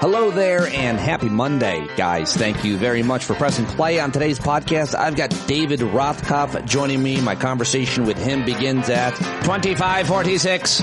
Hello there and happy Monday, guys. Thank you very much for pressing play on today's podcast. I've got David Rothkopf joining me. My conversation with him begins at 25:46.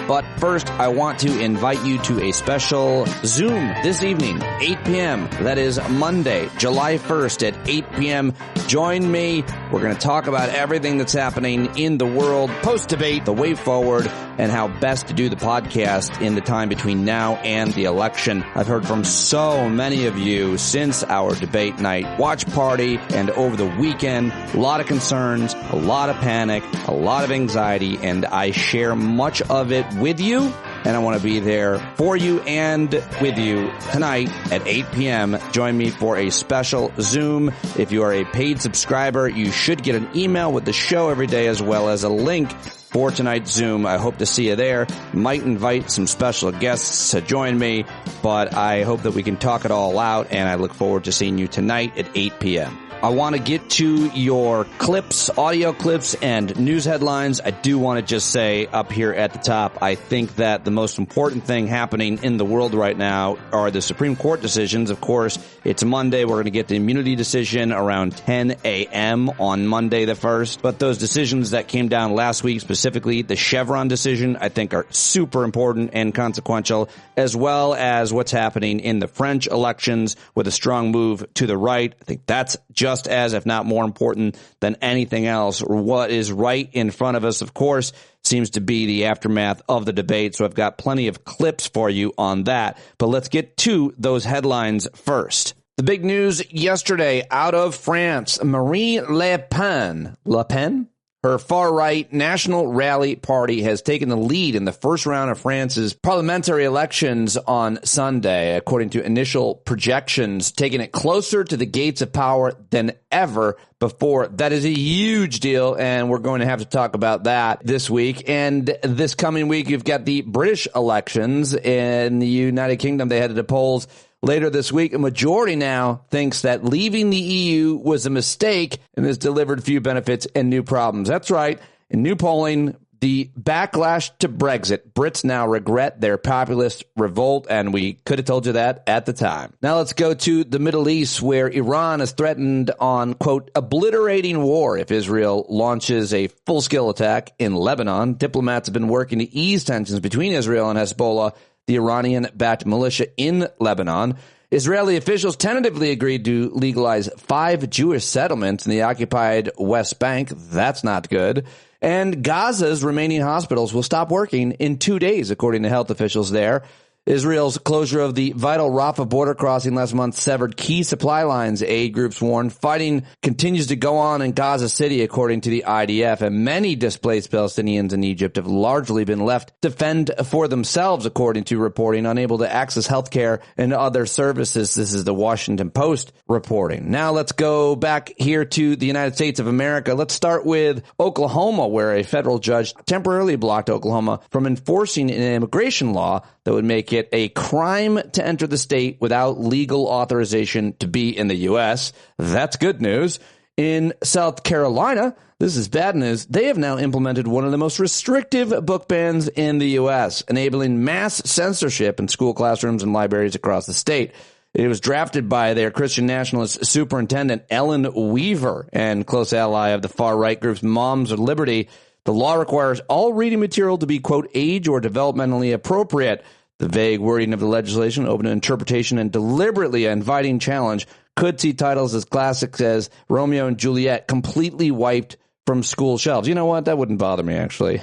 But first, I want to invite you to a special Zoom this evening, 8 p.m. That is Monday, July 1st at 8 p.m. Join me. We're going to talk about everything that's happening in the world, post-debate, the way forward, and how best to do the podcast in the time between now and the election. I've heard from so many of you since our debate night watch party and over the weekend. A lot of concerns, a lot of panic, a lot of anxiety, and I share much of it with you, and I want to be there for you and with you tonight at 8 p.m. Join me for a special Zoom. If you are a paid subscriber, you should get an email with the show every day as well as a link for tonight's Zoom. I hope to see you there. Might invite some special guests to join me, but I hope that we can talk it all out, and I look forward to seeing you tonight at 8 p.m. I want to get to your clips, audio clips, and news headlines. I do want to just say up here at the top, I think that the most important thing happening in the world right now are the Supreme Court decisions. Of course, it's Monday. We're going to get the immunity decision around 10 a.m. on Monday the 1st. But those decisions that came down last week, specifically the Chevron decision, I think are super important and consequential, as well as what's happening in the French elections with a strong move to the right. I think that's just as, if not more important than anything else. What is right in front of us, of course, seems to be the aftermath of the debate. So I've got plenty of clips for you on that. But let's get to those headlines first. The big news yesterday out of France, Marine Le Pen, her far-right National Rally Party has taken the lead in the first round of France's parliamentary elections on Sunday, according to initial projections, taking it closer to the gates of power than ever before. That is a huge deal, and we're going to have to talk about that this week. And this coming week, you've got the British elections in the United Kingdom. They headed to polls later this week. A majority now thinks that leaving the EU was a mistake and has delivered few benefits and new problems. That's right. In new polling, the backlash to Brexit, Brits now regret their populist revolt, and we could have told you that at the time. Now let's go to the Middle East, where Iran has threatened on, quote, obliterating war if Israel launches a full-scale attack in Lebanon. Diplomats have been working to ease tensions between Israel and Hezbollah, the Iranian-backed militia in Lebanon. Israeli officials tentatively agreed to legalize 5 Jewish settlements in the occupied West Bank. That's not good. And Gaza's remaining hospitals will stop working in 2 days, according to health officials there. Israel's closure of the vital Rafah border crossing last month severed key supply lines, aid groups warn. Fighting continues to go on in Gaza City, according to the IDF, and many displaced Palestinians in Egypt have largely been left to fend for themselves, according to reporting, unable to access health care and other services. This is the Washington Post reporting. Now let's go back here to the United States of America. Let's start with Oklahoma, where a federal judge temporarily blocked Oklahoma from enforcing an immigration law that would make it a crime to enter the state without legal authorization to be in the U.S. That's good news. In South Carolina, this is bad news. They have now implemented one of the most restrictive book bans in the U.S., enabling mass censorship in school classrooms and libraries across the state. It was drafted by their Christian nationalist superintendent, Ellen Weaver, and close ally of the far-right groups Moms of Liberty. The law requires all reading material to be, quote, age or developmentally appropriate. The vague wording of the legislation, open to interpretation and deliberately inviting challenge, could see titles as classics as Romeo and Juliet completely wiped from school shelves. You know what? That wouldn't bother me, actually.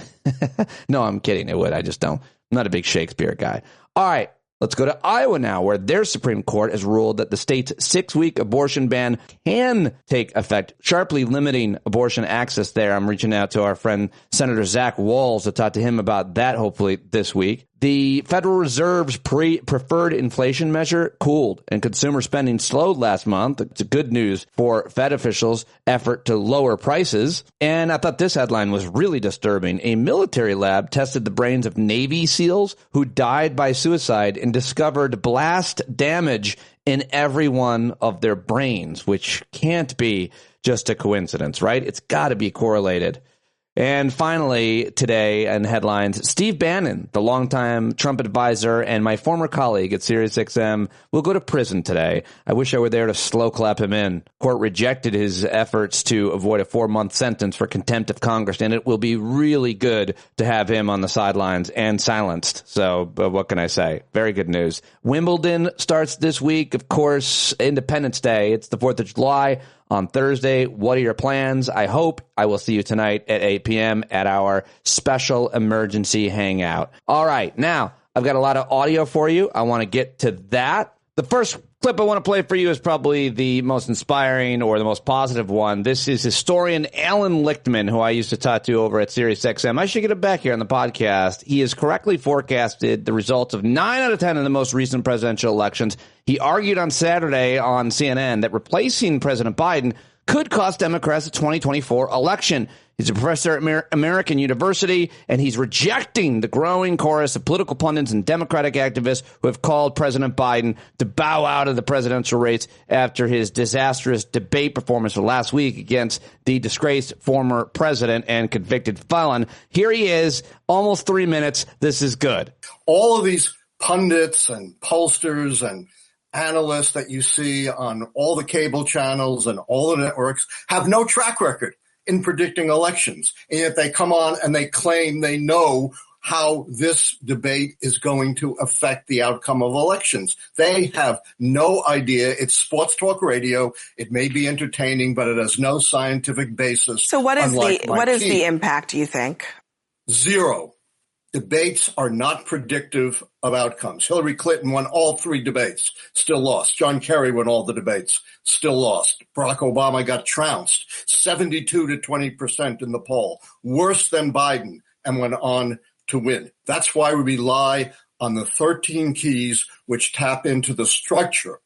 No, I'm kidding. It would. I just don't. I'm not a big Shakespeare guy. All right. Let's go to Iowa now, where their Supreme Court has ruled that the state's 6-week abortion ban can take effect, sharply limiting abortion access there. I'm reaching out to our friend Senator Zach Walz to talk to him about that, hopefully, this week. The Federal Reserve's preferred inflation measure cooled and consumer spending slowed last month. It's good news for Fed officials' effort to lower prices. And I thought this headline was really disturbing. A military lab tested the brains of Navy SEALs who died by suicide and discovered blast damage in every one of their brains, which can't be just a coincidence, right? It's got to be correlated. And finally, today in headlines, Steve Bannon, the longtime Trump advisor and my former colleague at SiriusXM, will go to prison today. I wish I were there to slow clap him in. Court rejected his efforts to avoid a 4-month sentence for contempt of Congress, and it will be really good to have him on the sidelines and silenced. So, but what can I say? Very good news. Wimbledon starts this week. Of course, Independence Day. It's the 4th of July. On Thursday, what are your plans? I hope I will see you tonight at 8 p.m. at our special emergency hangout. All right, now I've got a lot of audio for you. I want to get to that. The first clip I want to play for you is probably the most inspiring or the most positive one. This is historian Alan Lichtman, who I used to talk to over at SiriusXM. I should get him back here on the podcast. He has correctly forecasted the results of 9 out of 10 of the most recent presidential elections. He argued on Saturday on CNN that replacing President Biden could cost Democrats the 2024 election. He's a professor at American University, and he's rejecting the growing chorus of political pundits and Democratic activists who have called President Biden to bow out of the presidential race after his disastrous debate performance last week against the disgraced former president and convicted felon. Here he is, almost 3 minutes. This is good. All of these pundits and pollsters and analysts that you see on all the cable channels and all the networks have no track record in predicting elections. And yet they come on and they claim they know how this debate is going to affect the outcome of elections. They have no idea. It's sports talk radio. It may be entertaining, but it has no scientific basis. So what is the impact, do you think? Zero. Debates are not predictive of outcomes. Hillary Clinton won all 3 debates, still lost. Jon Carroll won all the debates, still lost. Barack Obama got trounced, 72 to 20% in the poll, worse than Biden, and went on to win. That's why we rely on the 13 keys which tap into the structure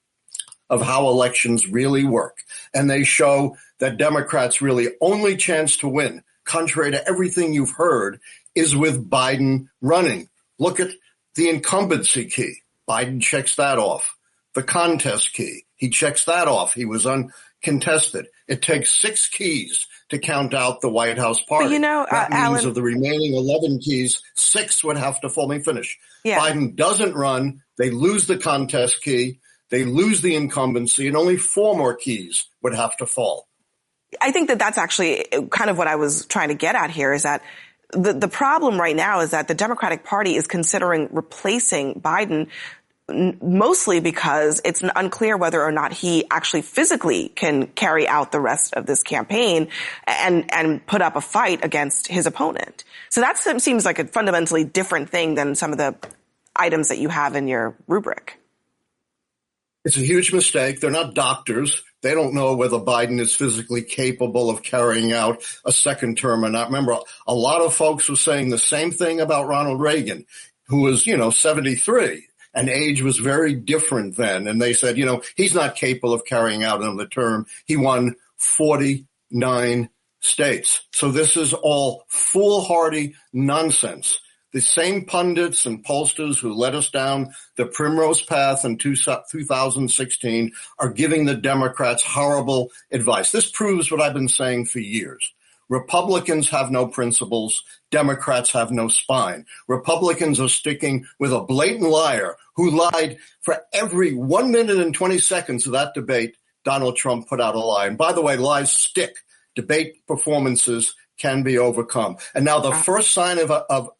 of how elections really work. And they show that Democrats' really only chance to win, contrary to everything you've heard, is with Biden running. Look at the incumbency key. Biden checks that off. The contest key, he checks that off. He was uncontested. It takes 6 keys to count out the White House party. But that means Alan, of the remaining 11 keys, 6 would have to fall. Let me finish. Yeah. Biden doesn't run. They lose the contest key. They lose the incumbency, and only 4 more keys would have to fall. I think that that's actually kind of what I was trying to get at here, is that the problem right now is that the Democratic Party is considering replacing Biden mostly because it's unclear whether or not he actually physically can carry out the rest of this campaign and put up a fight against his opponent. So that seems like a fundamentally different thing than some of the items that you have in your rubric. It's a huge mistake. They're not doctors. They don't know whether Biden is physically capable of carrying out a second term or not. Remember, a lot of folks were saying the same thing about Ronald Reagan, who was, 73, and age was very different then. And they said, he's not capable of carrying out another term. He won 49 states. So this is all foolhardy nonsense. The same pundits and pollsters who led us down the primrose path in 2016 are giving the Democrats horrible advice. This proves what I've been saying for years. Republicans have no principles. Democrats have no spine. Republicans are sticking with a blatant liar who lied for every 1 minute and 20 seconds of that debate. Donald Trump put out a lie. And by the way, lies stick. Debate performances can be overcome. And now the first sign of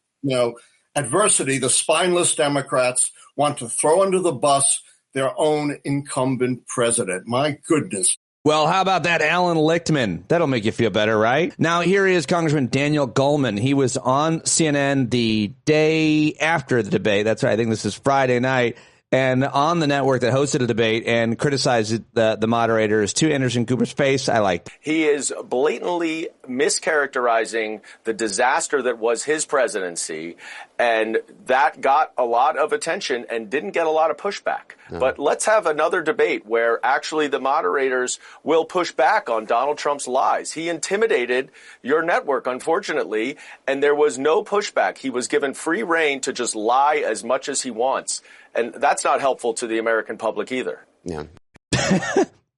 adversity, the spineless Democrats want to throw under the bus their own incumbent president. My goodness. Well, how about that Alan Lichtman? That'll make you feel better, right? Now, here is Congressman Daniel Goldman. He was on CNN the day after the debate. That's right. I think this is Friday night. And on the network that hosted a debate and criticized the moderators to Anderson Cooper's face. I liked. He is blatantly mischaracterizing the disaster that was his presidency, and that got a lot of attention and didn't get a lot of pushback. No. But let's have another debate where actually the moderators will push back on Donald Trump's lies. He intimidated your network, unfortunately, and there was no pushback. He was given free rein to just lie as much as he wants. And that's not helpful to the American public either. Yeah.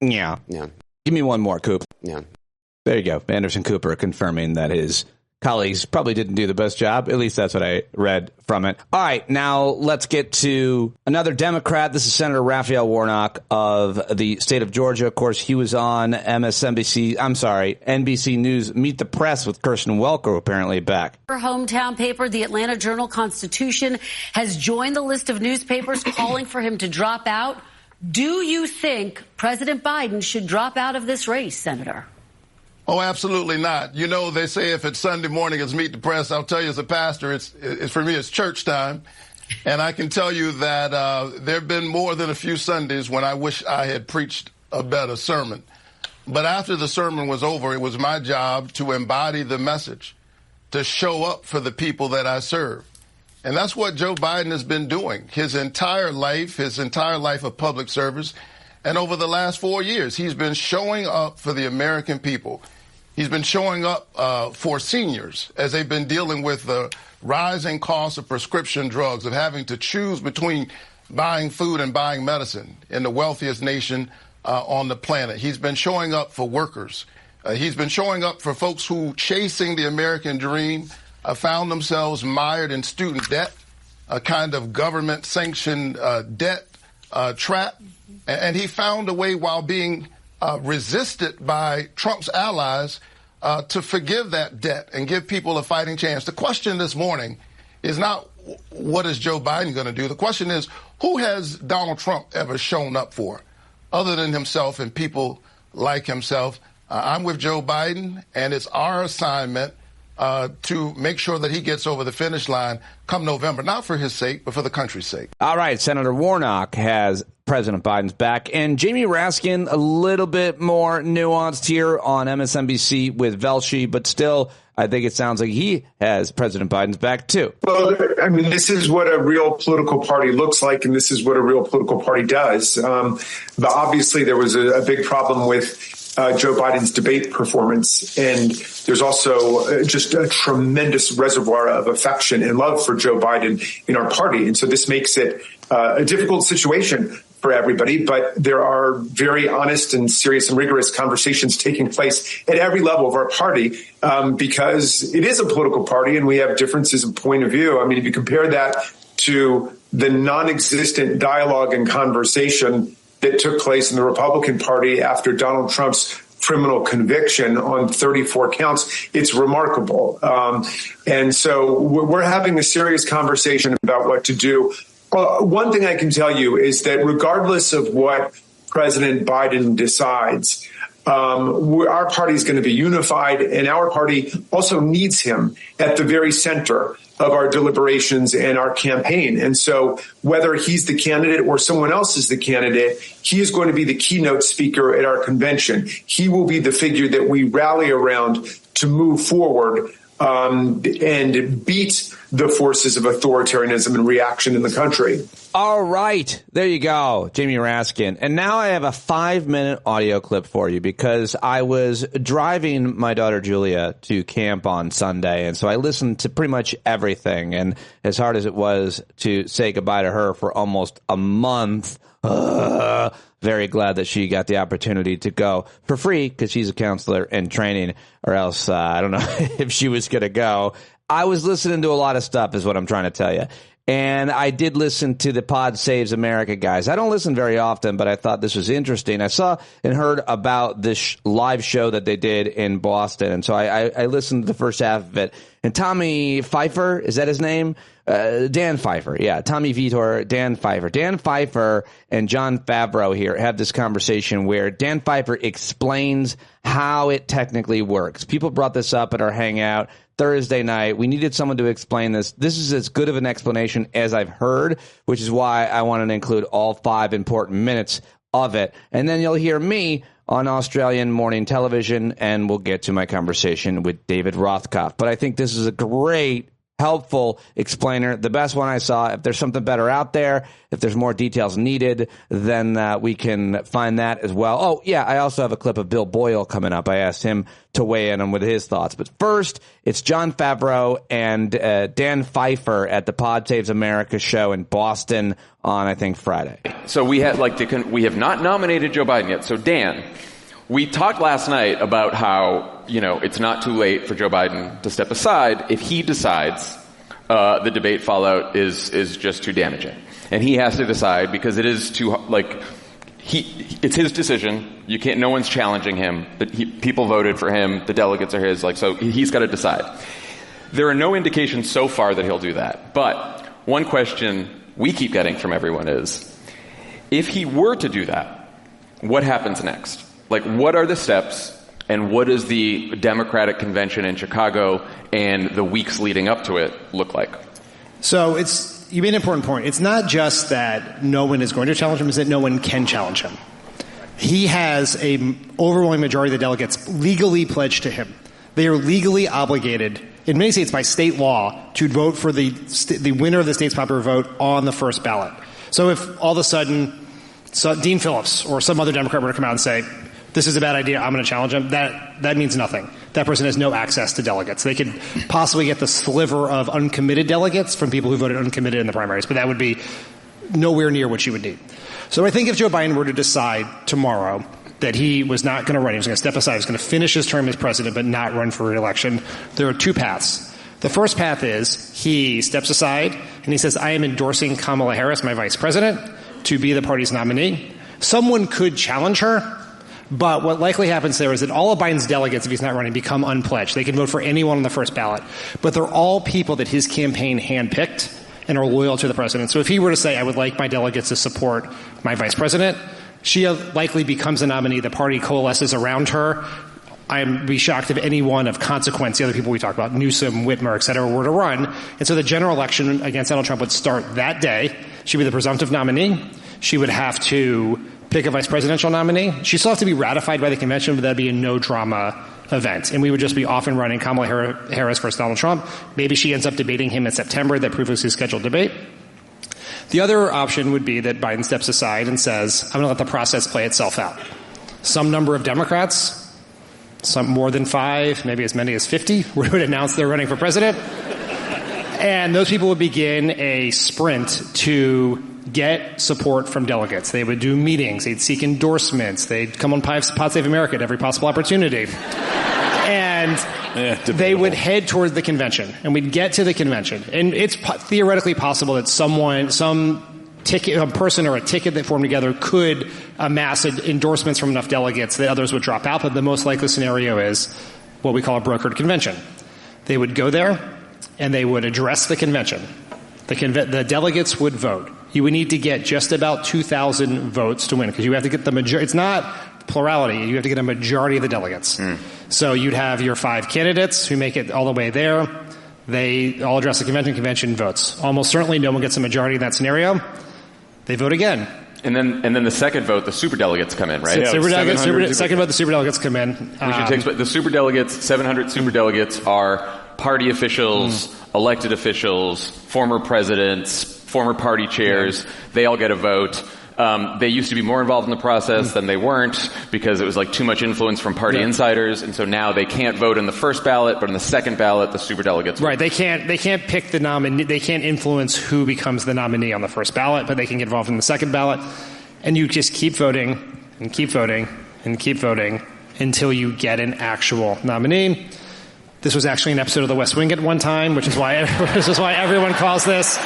Yeah. Yeah. Give me one more, Coop. Yeah. There you go. Anderson Cooper confirming that his colleagues probably didn't do the best job. At least that's what I read from it. All right, now let's get to another Democrat. This is Senator Raphael Warnock of the state of Georgia. Of course, he was on NBC News Meet the Press with Kirsten Welker, apparently back. Her hometown paper, the Atlanta Journal-Constitution, has joined the list of newspapers calling for him to drop out. Do you think President Biden should drop out of this race, Senator? Oh, absolutely not. You know, they say if it's Sunday morning, it's Meet the Press. I'll tell you as a pastor, it's for me, it's church time. And I can tell you that there have been more than a few Sundays when I wish I had preached a better sermon. But after the sermon was over, it was my job to embody the message, to show up for the people that I serve. And that's what Joe Biden has been doing his entire life of public service. And over the last 4 years, he's been showing up for the American people. He's been showing up for seniors as they've been dealing with the rising cost of prescription drugs, of having to choose between buying food and buying medicine in the wealthiest nation on the planet. He's been showing up for workers. He's been showing up for folks who, chasing the American dream, found themselves mired in student debt, a kind of government-sanctioned debt trap. And he found a way, while being resisted by Trump's allies, to forgive that debt and give people a fighting chance. The question this morning is not what is Joe Biden going to do. The question is, who has Donald Trump ever shown up for other than himself and people like himself? I'm with Joe Biden, and it's our assignment to make sure that he gets over the finish line come November, not for his sake, but for the country's sake. All right, Senator Warnock has President Biden's back. And Jamie Raskin, a little bit more nuanced here on MSNBC with Velshi, but still, I think it sounds like he has President Biden's back, too. Well, I mean, this is what a real political party looks like, and this is what a real political party does. But obviously, there was a big problem with Joe Biden's debate performance. And there's also just a tremendous reservoir of affection and love for Joe Biden in our party. And so this makes it a difficult situation for everybody. But there are very honest and serious and rigorous conversations taking place at every level of our party because it is a political party and we have differences of point of view. I mean, if you compare that to the non-existent dialogue and conversation that took place in the Republican Party after Donald Trump's criminal conviction on 34 counts, it's remarkable. And so we're having a serious conversation about what to do. One thing I can tell you is that regardless of what President Biden decides, our party is going to be unified, and our party also needs him at the very center of our deliberations and our campaign. And so whether he's the candidate or someone else is the candidate, he is going to be the keynote speaker at our convention. He will be the figure that we rally around to move forward and beat the forces of authoritarianism and reaction in the country. All right. There you go, Jamie Raskin. And now I have a 5-minute audio clip for you because I was driving my daughter Julia to camp on Sunday. And so I listened to pretty much everything. And as hard as it was to say goodbye to her for almost a month, very glad that she got the opportunity to go for free because she's a counselor in training, or else I don't know if she was going to go. I was listening to a lot of stuff is what I'm trying to tell you. And I did listen to the Pod Saves America guys. I don't listen very often, but I thought this was interesting. I saw and heard about this live show that they did in Boston. And so I listened to the first half of it. And Tommy Pfeiffer, is that his name? Dan Pfeiffer. Yeah, Tommy Vitor, Dan Pfeiffer. Dan Pfeiffer and Jon Favreau here have this conversation where Dan Pfeiffer explains how it technically works. People brought this up at our Hangout Thursday night. We needed someone to explain this. This is as good of an explanation as I've heard, which is why I wanted to include all 5 important minutes of it. And then you'll hear me on Australian morning television, and we'll get to my conversation with David Rothkopf. But I think this is a great, helpful explainer, the best one I saw. If there's something better out there, if there's more details needed, then we can find that as well. Oh, yeah, I also have a clip of Bill Boyle coming up. I asked him to weigh in on with his thoughts. But first, it's Jon Favreau and Dan Pfeiffer at the Pod Saves America show in Boston on, I think, Friday. So we have not nominated Joe Biden yet. So Dan, We talked last night about how, it's not too late for Joe Biden to step aside if he decides the debate fallout is just too damaging. And he has to decide because it is too, it's his decision. No one's challenging him. People voted for him. The delegates are his. So he's got to decide. There are no indications so far that he'll do that. But one question we keep getting from everyone is, if he were to do that, what happens next? What are the steps, and what does the Democratic convention in Chicago and the weeks leading up to it look like? So you made an important point. It's not just that no one is going to challenge him, it's that no one can challenge him. He has an overwhelming majority of the delegates legally pledged to him. They are legally obligated, in many states by state law, to vote for the winner of the state's popular vote on the first ballot. So if all of a sudden Dean Phillips or some other Democrat were to come out and say, this is a bad idea, I'm going to challenge him, that means nothing. That person has no access to delegates. They could possibly get the sliver of uncommitted delegates from people who voted uncommitted in the primaries, but that would be nowhere near what you would need. So I think if Joe Biden were to decide tomorrow that he was not going to run, he was going to step aside, he was going to finish his term as president but not run for re-election, there are two paths. The first path is he steps aside and he says, I am endorsing Kamala Harris, my vice president, to be the party's nominee. Someone could challenge her, but what likely happens there is that all of Biden's delegates, if he's not running, become unpledged. They can vote for anyone on the first ballot, but they're all people that his campaign handpicked and are loyal to the president. So if he were to say, I would like my delegates to support my vice president, she likely becomes a nominee. The party coalesces around her. I'd be shocked if anyone of consequence, the other people we talked about, Newsom, Whitmer, et cetera, were to run. And so the general election against Donald Trump would start that day. She'd be the presumptive nominee. She would have to pick a vice presidential nominee. She'd still have to be ratified by the convention, but that'd be a no-drama event. And we would just be off and running Kamala Harris versus Donald Trump. Maybe she ends up debating him in September, that previously scheduled debate. The other option would be that Biden steps aside and says, I'm going to let the process play itself out. Some number of Democrats, some more than 5, maybe as many as 50, would announce they're running for president. And those people would begin a sprint to get support from delegates. They would do meetings. They'd seek endorsements. They'd come on Pod Save America at every possible opportunity. And they would head towards the convention. And we'd get to the convention. And it's theoretically possible that a person or a ticket that formed together could amass endorsements from enough delegates that others would drop out. But the most likely scenario is what we call a brokered convention. They would go there and they would address the convention. The delegates would vote. You would need to get just about 2,000 votes to win, because you have to get the majority. It's not plurality. You have to get a majority of the delegates. So you'd have your 5 candidates who make it all the way there. They all address the convention votes. Almost certainly no one gets a majority in that scenario. They vote again. And then the second vote, the superdelegates come in, right? Second vote, the superdelegates come in. The superdelegates, 700 superdelegates are party officials, elected officials, former presidents, former party chairs. They all get a vote. They used to be more involved in the process than they weren't, because it was too much influence from party insiders, and so now they can't vote in the first ballot, but in the second ballot, the superdelegates vote. Right. They can't pick the nominee. They can't influence who becomes the nominee on the first ballot, but they can get involved in the second ballot. And you just keep voting and keep voting and keep voting until you get an actual nominee. This was actually an episode of The West Wing at one time, which is why everyone calls this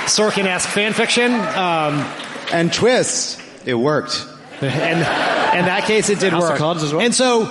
Sorkin-esque fan fiction. And twist, it worked. In that case, it did House work. of Cards as well. And so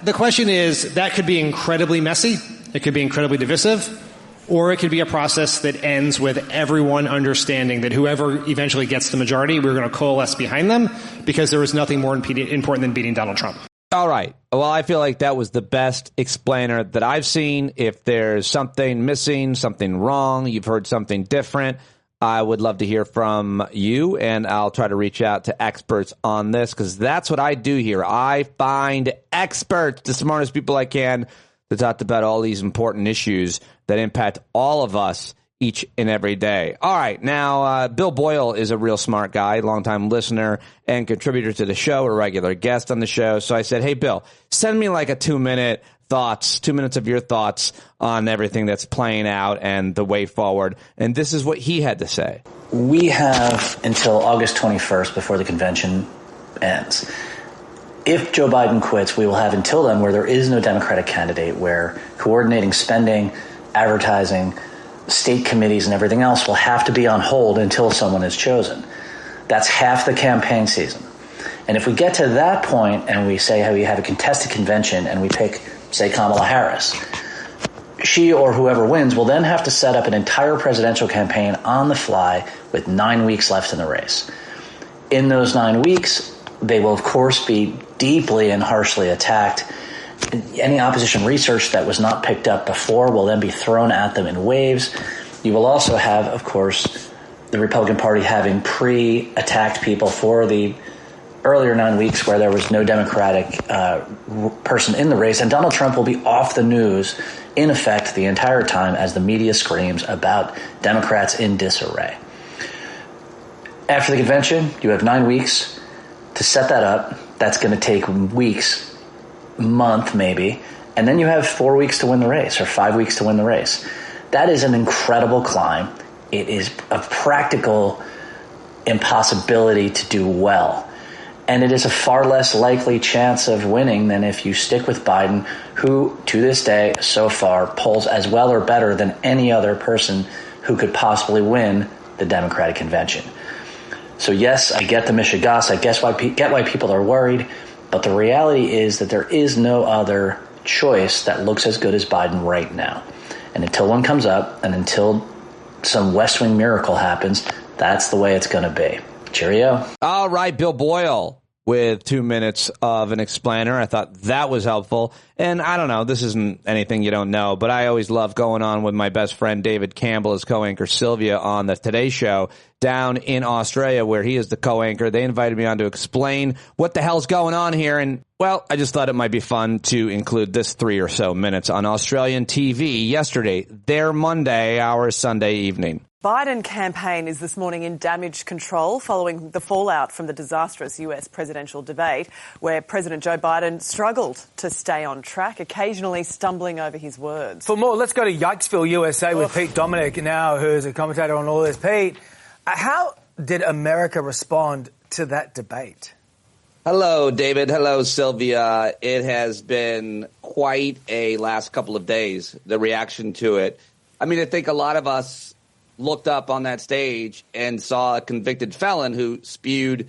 the question is, that could be incredibly messy. It could be incredibly divisive. Or it could be a process that ends with everyone understanding that whoever eventually gets the majority, we're going to coalesce behind them, because there is nothing more important than beating Donald Trump. All right. Well, I feel like that was the best explainer that I've seen. If there's something missing, something wrong, you've heard something different, I would love to hear from you, and I'll try to reach out to experts on this, because that's what I do here. I find experts, the smartest people I can, to talk about all these important issues that impact all of us each and every day. All right. Now, Bill Boyle is a real smart guy, longtime listener and contributor to the show, a regular guest on the show. So I said, hey, Bill, send me a 2-minute thoughts, 2 minutes of your thoughts on everything that's playing out and the way forward. And this is what he had to say. We have until August 21st before the convention ends. if Joe Biden quits, we will have until then where there is no Democratic candidate, where coordinating spending, advertising, state committees and everything else will have to be on hold until someone is chosen. That's half the campaign season. And if we get to that point and we say how we have a contested convention and we pick, say, Kamala Harris, she or whoever wins will then have to set up an entire presidential campaign on the fly with 9 weeks left in the race. In those 9 weeks, they will, of course, be deeply and harshly attacked. Any opposition research that was not picked up before will then be thrown at them in waves. You will also have, of course, the Republican Party having pre-attacked people for the earlier 9 weeks where there was no Democratic person in the race. And Donald Trump will be off the news, in effect, the entire time as the media screams about Democrats in disarray. After the convention, you have 9 weeks to set that up. That's going to take weeks, month maybe. And then you have 4 weeks to win the race or 5 weeks to win the race. That is an incredible climb. It is a practical impossibility to do well. And it is a far less likely chance of winning than if you stick with Biden, who, to this day, so far, polls as well or better than any other person who could possibly win the Democratic convention. So yes, I get the mishegas. I get why people are worried. But the reality is that there is no other choice that looks as good as Biden right now. And until one comes up and until some West Wing miracle happens, that's the way it's going to be. Cheerio. All right, Bill Boyle with 2 minutes of an explainer. I thought that was helpful. And I don't know, this isn't anything you don't know, but I always love going on with my best friend David Campbell as co-anchor Sylvia on the Today Show down in Australia, where he is the co-anchor. They invited me on to explain what the hell's going on here. And, well, I just thought it might be fun to include this 3 or so minutes on Australian TV yesterday, their Monday, our Sunday evening. Biden campaign is this morning in damage control following the fallout from the disastrous US presidential debate, where President Joe Biden struggled to stay on track, occasionally stumbling over his words. For more, let's go to Yikesville, USA with Pete Dominic now, who's a commentator on all this. Pete, how did America respond to that debate? Hello, David. Hello, Sylvia. It has been quite a last couple of days, the reaction to it. I mean, I think a lot of us looked up on that stage and saw a convicted felon who spewed,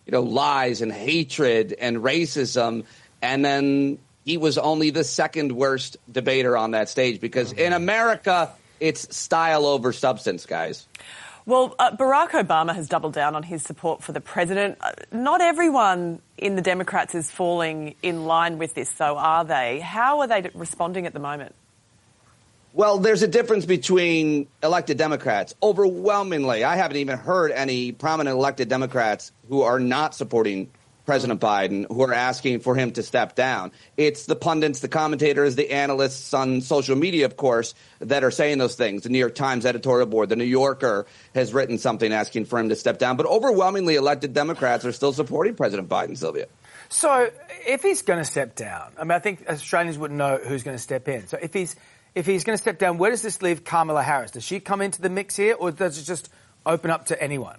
lies and hatred and racism. And then he was only the second worst debater on that stage, because in America, it's style over substance, guys. Well, Barack Obama has doubled down on his support for the president. Not everyone in the Democrats is falling in line with this, though, are they? How are they responding at the moment? Well, there's a difference between elected Democrats. Overwhelmingly, I haven't even heard any prominent elected Democrats who are not supporting President Biden, who are asking for him to step down. It's the pundits, the commentators, the analysts on social media, of course, that are saying those things. The New York Times editorial board, the New Yorker has written something asking for him to step down. But overwhelmingly, elected Democrats are still supporting President Biden, Sylvia. So if he's going to step down, I think Australians wouldn't know who's going to step in. So if he's going to step down, where does this leave Kamala Harris? Does she come into the mix here, or does it just open up to anyone?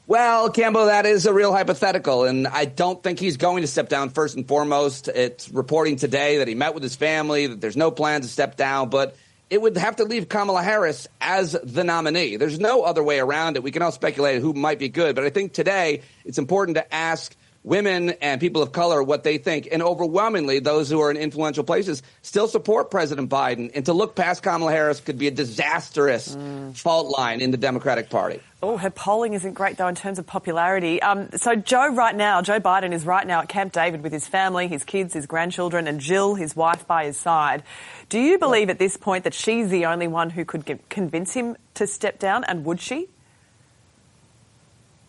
Well, Campbell, that is a real hypothetical, and I don't think he's going to step down first and foremost. It's reporting today that he met with his family, that there's no plan to step down, but it would have to leave Kamala Harris as the nominee. There's no other way around it. We can all speculate who might be good, but I think today it's important to ask women and people of color what they think. And overwhelmingly, those who are in influential places still support President Biden. And to look past Kamala Harris could be a disastrous fault line in the Democratic Party. Oh, her polling isn't great, though, in terms of popularity. So Joe Biden is right now at Camp David with his family, his kids, his grandchildren, and Jill, his wife, by his side. Do you believe at this point that she's the only one who could convince him to step down, and would she?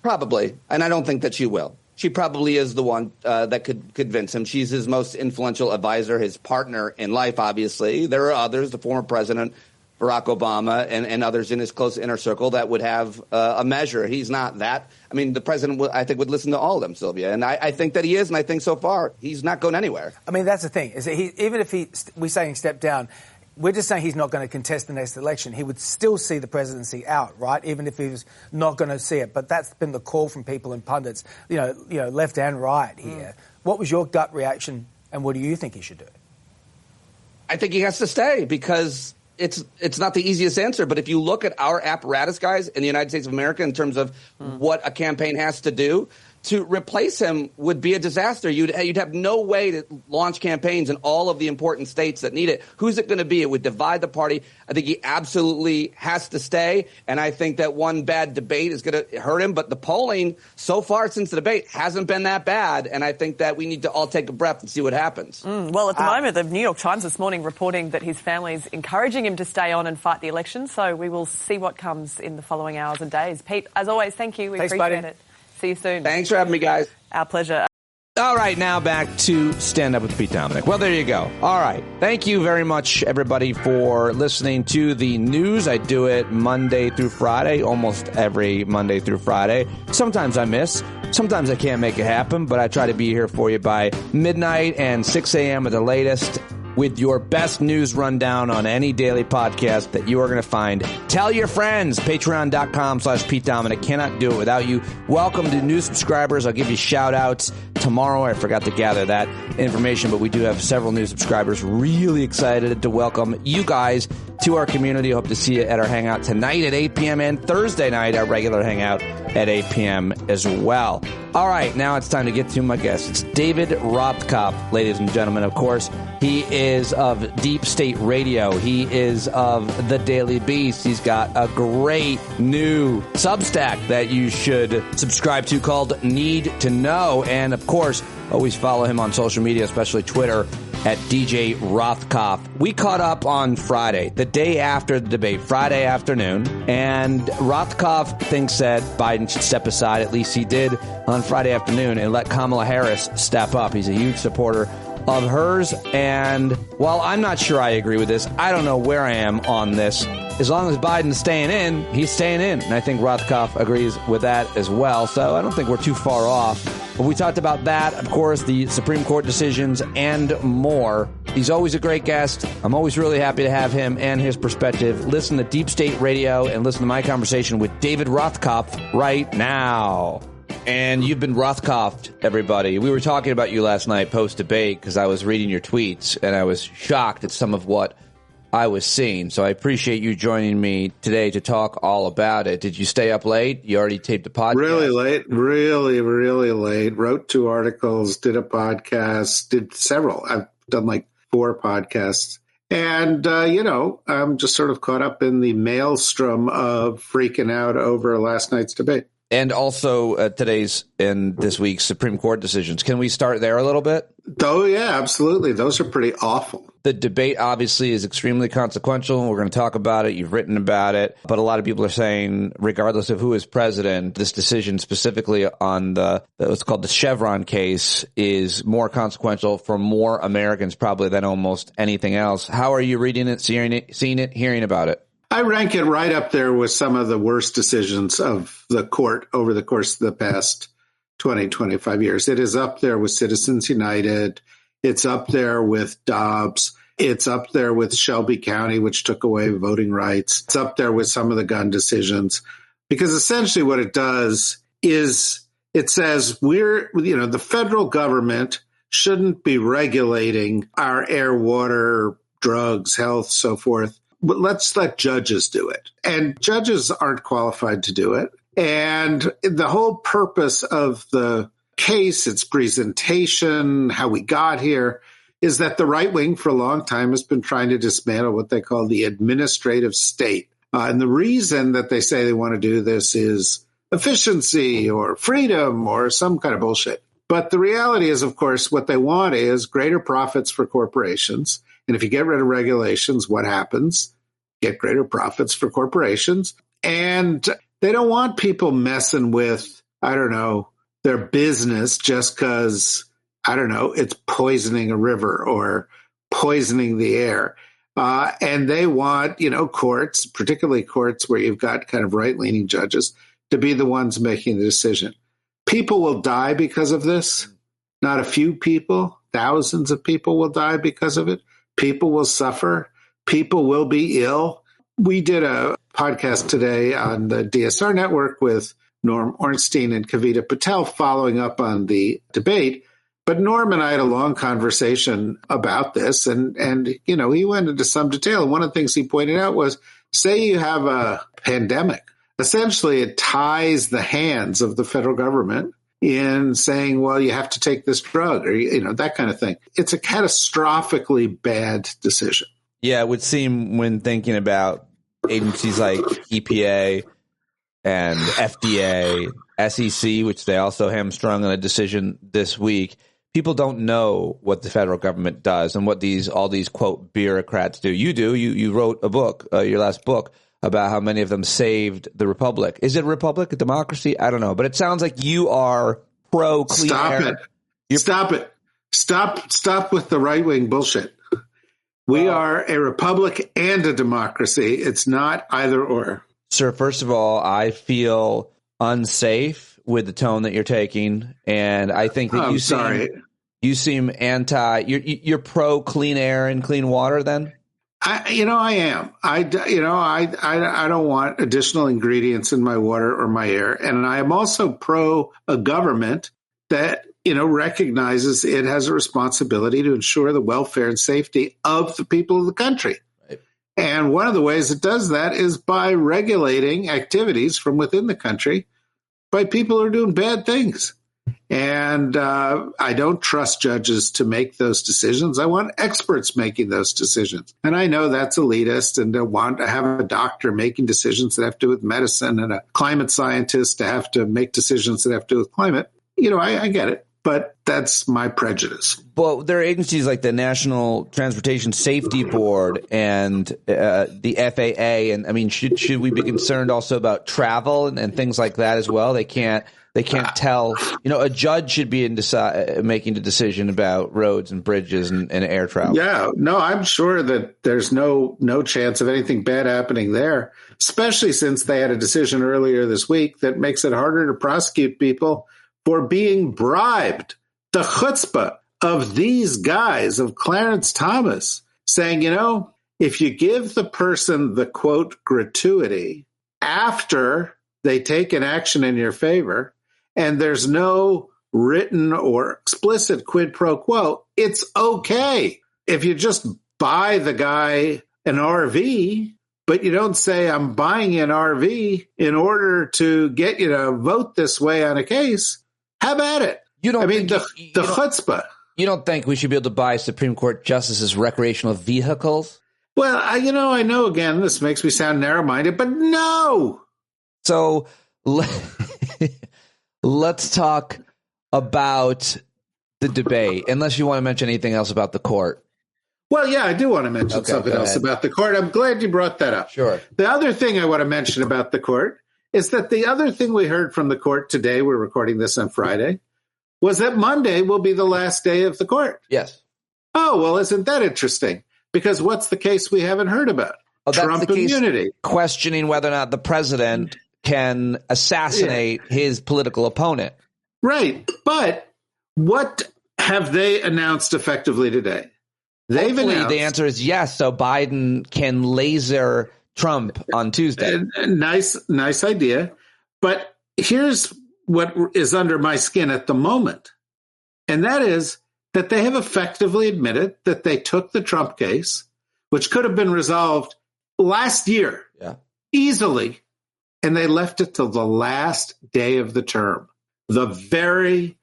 Probably, and I don't think that she will. She probably is the one that could convince him. She's his most influential advisor, his partner in life, obviously. There are others, the former president, Barack Obama, and others in his close inner circle that would have a measure. He's not that. I mean, the president, I think, would listen to all of them, Sylvia. And I think that he is, and I think so far he's not going anywhere. I mean, that's the thing. Is that even if we're saying step down, we're just saying he's not going to contest the next election. He would still see the presidency out, right? Even if he was not going to see it. But that's been the call from people and pundits, you know, left and right here. What was your gut reaction, and what do you think he should do? I think he has to stay because it's not the easiest answer. But if you look at our apparatus, guys, in the United States of America in terms of what a campaign has to do, to replace him would be a disaster. You'd have no way to launch campaigns in all of the important states that need it. Who's it going to be? It would divide the party. I think he absolutely has to stay, and I think that one bad debate is going to hurt him. But the polling so far since the debate hasn't been that bad, and I think that we need to all take a breath and see what happens. Well, at the moment, the New York Times this morning reporting that his family is encouraging him to stay on and fight the election, so we will see what comes in the following hours and days. Pete, as always, thank you. We appreciate it. See you soon. Thanks for having me, guys. Our pleasure. All right, now back to Stand Up with Pete Dominic. Well, there you go. All right. Thank you very much, everybody, for listening to the news. I do it Monday through Friday, almost every Monday through Friday. Sometimes I miss. Sometimes I can't make it happen, but I try to be here for you by midnight and 6 a.m. at the latest, with your best news rundown on any daily podcast that you are going to find. Tell your friends. Patreon.com/Pete Dominic. Cannot do it without you. Welcome to new subscribers. I'll give you shout outs tomorrow. I forgot to gather that information, but we do have several new subscribers. Really excited to welcome you guys to our community. Hope to see you at our Hangout tonight at 8 p.m. and Thursday night, our regular Hangout at 8 p.m. as well. All right, now it's time to get to my guest. It's David Rothkopf, ladies and gentlemen, of course. He is of Deep State Radio. He is of The Daily Beast. He's got a great new Substack that you should subscribe to called Need to Know. And, of course, always follow him on social media, especially Twitter, at DJ Rothkopf. We caught up on Friday, the day after the debate, Friday afternoon, and Rothkopf thinks that Biden should step aside, at least he did on Friday afternoon, and let Kamala Harris step up. He's a huge supporter of hers, and while I'm not sure I agree with this, I don't know where I am on this. As long as Biden's staying in, he's staying in, and I think Rothkopf agrees with that as well, so I don't think we're too far off. But we talked about that, of course, the Supreme Court decisions, and more. He's always a great guest. I'm always really happy to have him and his perspective. Listen to Deep State Radio and listen to my conversation with David Rothkopf right now. And you've been Rothkopfed, everybody. We were talking about you last night post-debate because I was reading your tweets, and I was shocked at some of what I was seeing. So I appreciate you joining me today to talk all about it. Did you stay up late? You already taped a podcast? Really late. Really late. Wrote 2 articles, did a podcast, did several. I've done like 4 podcasts. And, I'm just sort of caught up in the maelstrom of freaking out over last night's debate. And also today's and this week's Supreme Court decisions. Can we start there a little bit? Oh, yeah, absolutely. Those are pretty awful. The debate obviously is extremely consequential. We're going to talk about it. You've written about it. But a lot of people are saying, regardless of who is president, this decision specifically on what's called the Chevron case is more consequential for more Americans probably than almost anything else. How are you reading it, seeing it, hearing about it? I rank it right up there with some of the worst decisions of the court over the course of the past 20, 25 years. It is up there with Citizens United. It's up there with Dobbs. It's up there with Shelby County, which took away voting rights. It's up there with some of the gun decisions, because essentially what it does is it says the federal government shouldn't be regulating our air, water, drugs, health, so forth. But let's let judges do it. And judges aren't qualified to do it. And the whole purpose of the case, its presentation, how we got here, is that the right wing for a long time has been trying to dismantle what they call the administrative state. And the reason that they say they want to do this is efficiency or freedom or some kind of bullshit. But the reality is, of course, what they want is greater profits for corporations. And if you get rid of regulations, what happens? Get greater profits for corporations. And they don't want people messing with, their business just because, it's poisoning a river or poisoning the air. And they want, courts, particularly courts where you've got kind of right-leaning judges, to be the ones making the decision. People will die because of this. Not a few people. Thousands of people will die because of it. People will suffer. people will be ill. We did a podcast today on the DSR network with Norm Ornstein and Kavita Patel following up on the debate. But Norm and I had a long conversation about this, and he went into some detail. And one of the things he pointed out was, say you have a pandemic. Essentially, it ties the hands of the federal government in saying, well, you have to take this drug or, that kind of thing. It's a catastrophically bad decision. Yeah, it would seem when thinking about agencies like EPA and FDA, SEC, which they also hamstrung on a decision this week, people don't know what the federal government does and what all these, quote, bureaucrats do. You do. You wrote a book, your last book, about how many of them saved the republic. Is it a republic, a democracy? I don't know. But it sounds like you are pro-clean air. Stop it. Stop with the right-wing bullshit. We are a republic and a democracy. It's not either or. Sir, first of all, I feel unsafe with the tone that you're taking, and I think that you seem anti. You're pro clean air and clean water. Then, I am. I don't want additional ingredients in my water or my air, and I am also pro a government that recognizes it has a responsibility to ensure the welfare and safety of the people of the country. Right. And one of the ways it does that is by regulating activities from within the country by people who are doing bad things. And I don't trust judges to make those decisions. I want experts making those decisions. And I know that's elitist, and I want to have a doctor making decisions that have to do with medicine and a climate scientist to have to make decisions that have to do with climate. I get it, but that's my prejudice. Well, there are agencies like the National Transportation Safety Board and the FAA. And I mean, should we be concerned also about travel and things like that as well? They can't tell. A judge should be making the decision about roads and bridges and air travel. Yeah, no, I'm sure that there's no chance of anything bad happening there, especially since they had a decision earlier this week that makes it harder to prosecute people for being bribed. The chutzpah of these guys, of Clarence Thomas, saying, if you give the person the, quote, gratuity after they take an action in your favor, and there's no written or explicit quid pro quo, it's okay. If you just buy the guy an RV, but you don't say, I'm buying an RV in order to get you to vote this way on a case, have at it. The chutzpah. You don't think we should be able to buy Supreme Court justices recreational vehicles? Well, I know, again, this makes me sound narrow-minded, but no. So let's talk about the debate, unless you want to mention anything else about the court. Well, yeah, I do want to mention something else about the court. I'm glad you brought that up. Sure. The other thing I want to mention about the court is that the other thing we heard from the court today, we're recording this on Friday, was that Monday will be the last day of the court. Yes. Oh, well, isn't that interesting? Because what's the case we haven't heard about? Trump immunity. Questioning whether or not the president can assassinate his political opponent. Right. But what have they announced effectively today? They've announced. The answer is yes. So Biden can laser Trump on Tuesday. Nice idea. But here's what is under my skin at the moment. And that is that they have effectively admitted that they took the Trump case, which could have been resolved last year easily, and they left it till the last day of the term, the very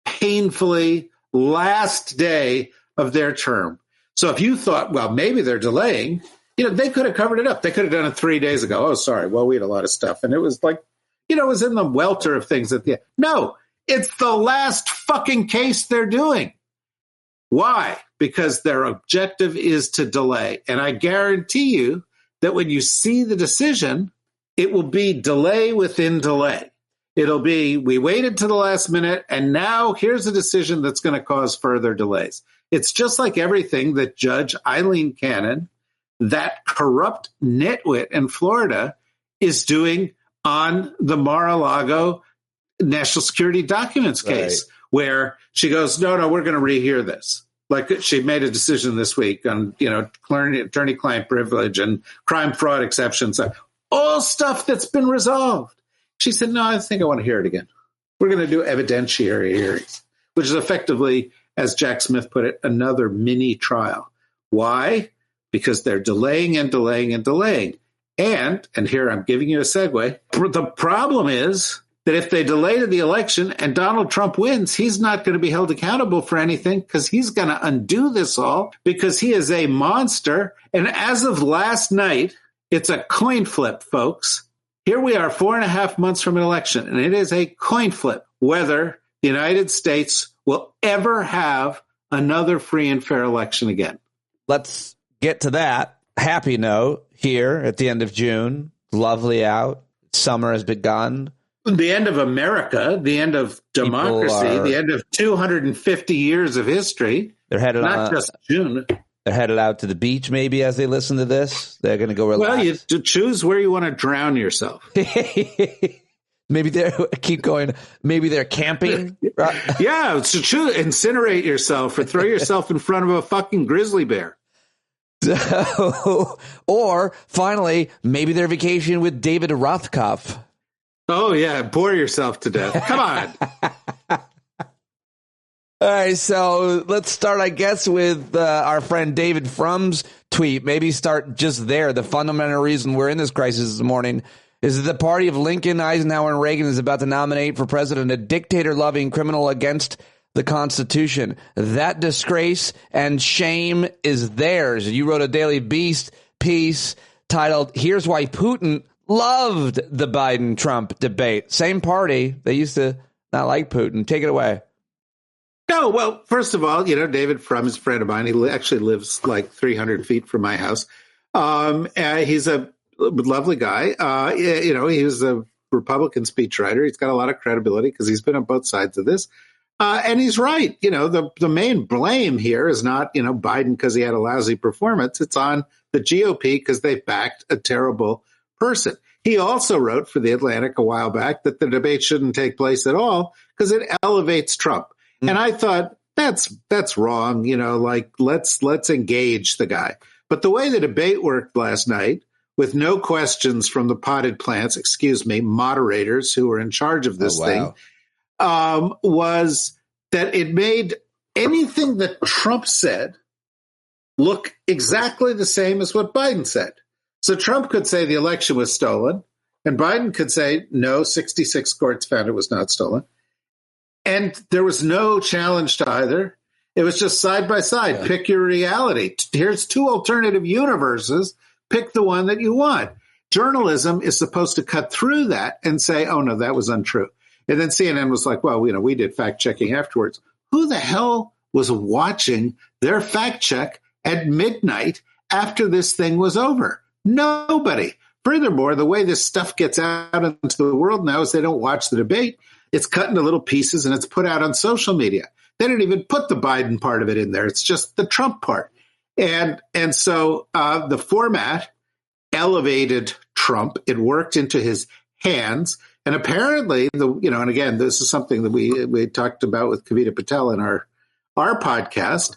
painfully last day of their term. So if you thought, well, maybe they're delaying, they could have covered it up. They could have done it 3 days ago. Oh, sorry. Well, we had a lot of stuff. And it was like, it was in the welter of things at the end. No, it's the last fucking case they're doing. Why? Because their objective is to delay. And I guarantee you that when you see the decision, it will be delay within delay. It'll be, we waited to the last minute, and now here's a decision that's going to cause further delays. It's just like everything that Judge Eileen Cannon, that corrupt nitwit in Florida, is doing on the Mar-a-Lago national security documents case, where she goes, no, we're going to rehear this. Like she made a decision this week on, attorney-client privilege and crime fraud exceptions, all stuff that's been resolved. She said, no, I think I want to hear it again. We're going to do evidentiary hearings, which is effectively, as Jack Smith put it, another mini trial. Why? Because they're delaying and delaying and delaying. And here I'm giving you a segue, the problem is that if they delay the election and Donald Trump wins, he's not going to be held accountable for anything because he's going to undo this all because he is a monster. And as of last night, it's a coin flip, folks. Here we are 4.5 months from an election, and it is a coin flip whether the United States will ever have another free and fair election again. Let's get to that. Happy note here at the end of June. Lovely out. Summer has begun. The end of America, the end of democracy, the end of 250 years of history. They're headed not just June. They're headed out to the beach maybe as they listen to this. They're going to go relax. Well, you have to choose where you want to drown yourself. Maybe keep going. Maybe they're camping. Yeah, so incinerate yourself or throw yourself in front of a fucking grizzly bear. Or finally, maybe they're vacationing with David Rothkopf. Oh, yeah. Bore yourself to death. Come on. All right. So let's start, I guess, with our friend David Frum's tweet. Maybe start just there. The fundamental reason we're in this crisis this morning is that the party of Lincoln, Eisenhower, and Reagan is about to nominate for president a dictator-loving criminal against the Constitution. That disgrace and shame is theirs. You wrote a Daily Beast piece titled, "Here's Why Putin Loved the Biden-Trump Debate." Same party. They used to not like Putin. Take it away. No, well, first of all, David Frum is a friend of mine. He actually lives like 300 feet from my house. He's a lovely guy. He was a Republican speechwriter. He's got a lot of credibility because he's been on both sides of this. And he's right. The main blame here is not, Biden because he had a lousy performance. It's on the GOP because they backed a terrible person. He also wrote for The Atlantic a while back that the debate shouldn't take place at all because it elevates Trump. Mm-hmm. And I thought that's wrong. Let's engage the guy. But the way the debate worked last night, with no questions from the potted plants, moderators who were in charge of this thing, was that it made anything that Trump said look exactly the same as what Biden said. So Trump could say the election was stolen, and Biden could say, no, 66 courts found it was not stolen. And there was no challenge to either. It was just side by side. Yeah. Pick your reality. Here's two alternative universes. Pick the one that you want. Journalism is supposed to cut through that and say, oh, no, that was untrue. And then CNN was like, well, we did fact checking afterwards. Who the hell was watching their fact check at midnight after this thing was over? Nobody. Furthermore, the way this stuff gets out into the world now is they don't watch the debate. It's cut into little pieces and it's put out on social media. They didn't even put the Biden part of it in there. It's just the Trump part. And so the format elevated Trump. It worked into his hands. And apparently, and again, this is something that we talked about with Kavita Patel in our podcast,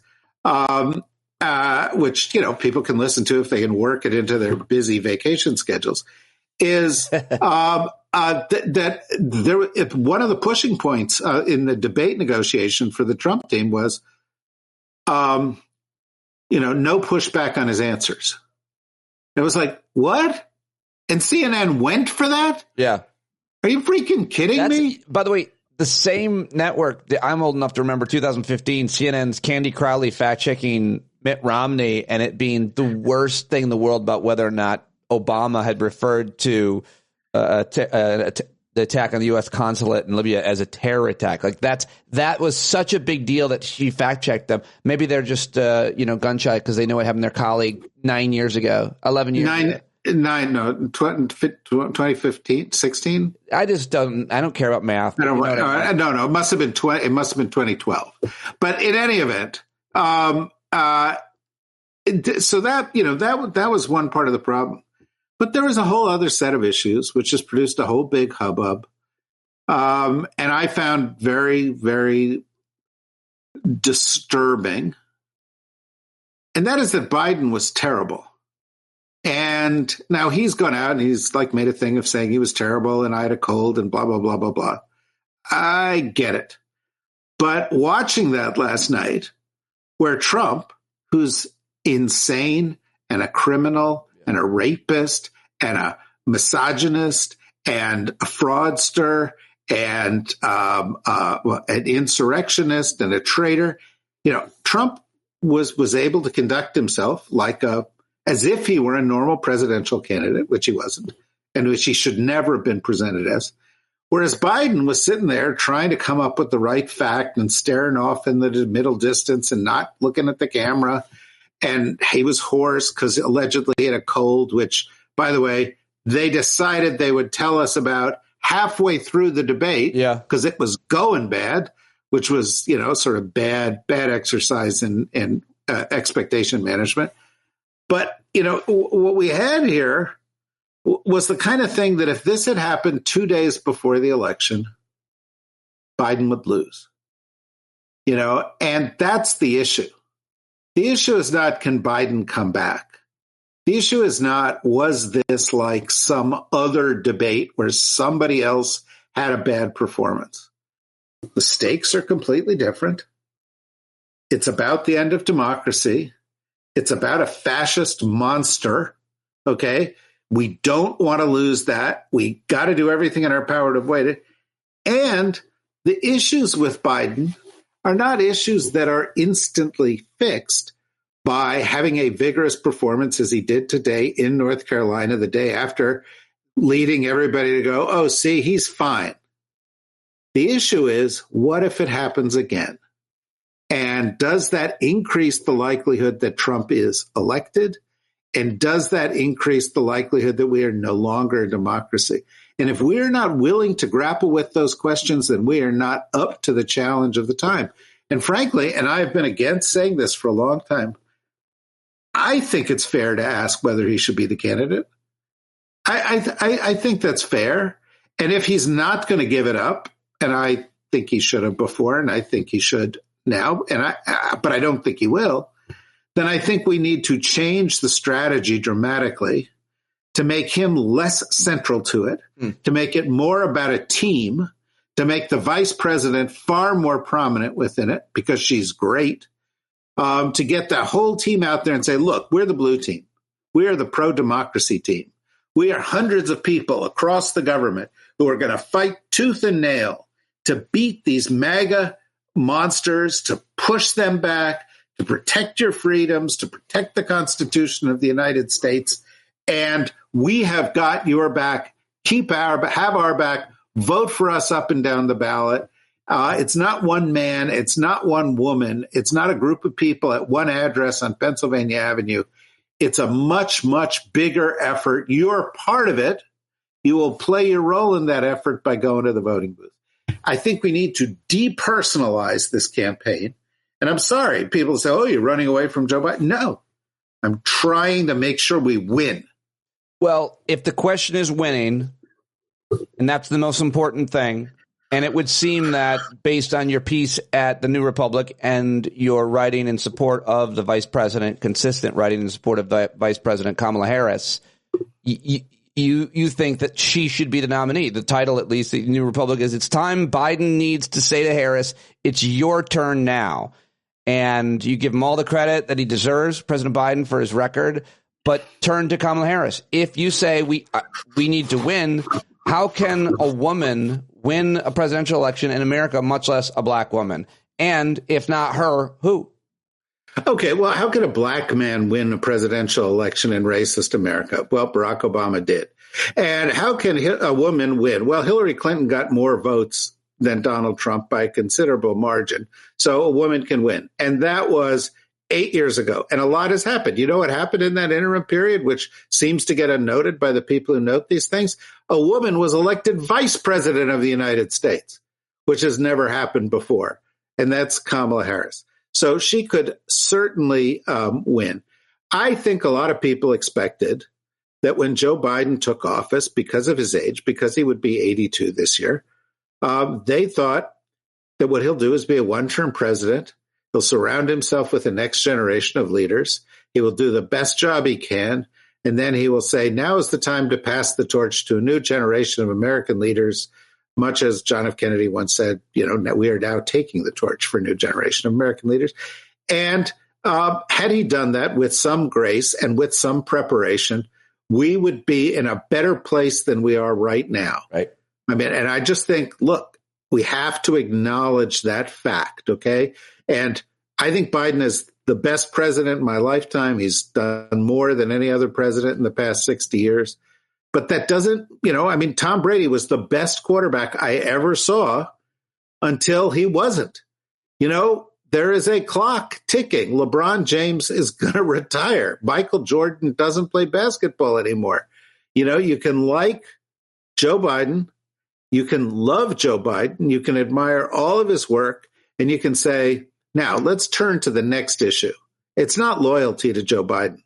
which, people can listen to if they can work it into their busy vacation schedules, is that one of the pushing points in the debate negotiation for the Trump team was, no pushback on his answers. It was like, what? And CNN went for that? Yeah. Are you freaking kidding me? By the way, the same network, I'm old enough to remember 2015, CNN's Candy Crowley fact-checking Mitt Romney and it being the worst thing in the world about whether or not Obama had referred to the attack on the U.S. consulate in Libya as a terror attack. Like that was such a big deal that she fact-checked them. Maybe they're just, gun-shy because they know what happened to their colleague 11 years ago. 2015, 16. I don't care about math. No, it must have been 2012. But in any event, so that was one part of the problem. But there was a whole other set of issues, which has produced a whole big hubbub. And I found very, very disturbing And that is that Biden was terrible. And now he's gone out and he's like made a thing of saying he was terrible and I had a cold and blah, blah, blah, blah, blah. I get it. But watching that last night where Trump, who's insane and a criminal and a rapist and a misogynist and a fraudster and an insurrectionist and a traitor, Trump was able to conduct himself as if he were a normal presidential candidate, which he wasn't, and which he should never have been presented as. Whereas Biden was sitting there trying to come up with the right fact and staring off in the middle distance and not looking at the camera. And he was hoarse because allegedly he had a cold, which, by the way, they decided they would tell us about halfway through the debate because it was going bad, which was, sort of bad exercise in expectation management. But, what we had here was the kind of thing that if this had happened 2 days before the election, Biden would lose. And that's the issue. The issue is not, can Biden come back? The issue is not, was this like some other debate where somebody else had a bad performance? The stakes are completely different. It's about the end of democracy. It's about a fascist monster. Okay. We don't want to lose that. We got to do everything in our power to avoid it. And the issues with Biden are not issues that are instantly fixed by having a vigorous performance as he did today in North Carolina the day after, leading everybody to go, oh, see, he's fine. The issue is, what if it happens again? And does that increase the likelihood that Trump is elected? And does that increase the likelihood that we are no longer a democracy? And if we're not willing to grapple with those questions, then we are not up to the challenge of the time. And frankly, and I've been against saying this for a long time, I think it's fair to ask whether he should be the candidate. I think that's fair. And if he's not going to give it up, and I think he should have before, and I think he should now, but I don't think he will, then I think we need to change the strategy dramatically to make him less central to it, to make it more about a team, to make the vice president far more prominent within it because she's great, to get the whole team out there and say, look, we're the blue team. We are the pro-democracy team. We are hundreds of people across the government who are going to fight tooth and nail to beat these MAGA monsters, to push them back, to protect your freedoms, to protect the Constitution of the United States. And we have got your back. Have our back. Vote for us up and down the ballot. It's not one man. It's not one woman. It's not a group of people at one address on Pennsylvania Avenue. It's a much, much bigger effort. You're part of it. You will play your role in that effort by going to the voting booth. I think we need to depersonalize this campaign. And I'm sorry, people say, oh, you're running away from Joe Biden. No, I'm trying to make sure we win. Well, if the question is winning, and that's the most important thing, and it would seem that based on your piece at the New Republic and your writing in support of the vice president, consistent writing in support of the Vice President Kamala Harris, you think that she should be the nominee. The title, at least, the New Republic is, it's time Biden needs to say to Harris, it's your turn now. And you give him all the credit that he deserves, President Biden, for his record, but turn to Kamala Harris. If you say we need to win, how can a woman win a presidential election in America, much less a black woman? And if not her, who? Okay, well, how can a black man win a presidential election in racist America? Well, Barack Obama did. And how can a woman win? Well, Hillary Clinton got more votes than Donald Trump by a considerable margin. So a woman can win. And that was 8 years ago. And a lot has happened. You know what happened in that interim period, which seems to get unnoted by the people who note these things? A woman was elected vice president of the United States, which has never happened before. And that's Kamala Harris. So she could certainly win. I think a lot of people expected that when Joe Biden took office, because of his age, because he would be 82 this year, they thought that what he'll do is be a one-term president, He'll surround himself with the next generation of leaders. He will do the best job he can. And then he will say, now is the time to pass the torch to a new generation of American leaders, much as John F. Kennedy once said, we are now taking the torch for a new generation of American leaders. And had he done that with some grace and with some preparation, we would be in a better place than we are right now. Right. I mean, and I just think, look, we have to acknowledge that fact, okay? And I think Biden is the best president in my lifetime. He's done more than any other president in the past 60 years. But that doesn't, Tom Brady was the best quarterback I ever saw until he wasn't. There is a clock ticking. LeBron James is going to retire. Michael Jordan doesn't play basketball anymore. You can like Joe Biden. You can love Joe Biden. You can admire all of his work. And you can say, now let's turn to the next issue. It's not loyalty to Joe Biden.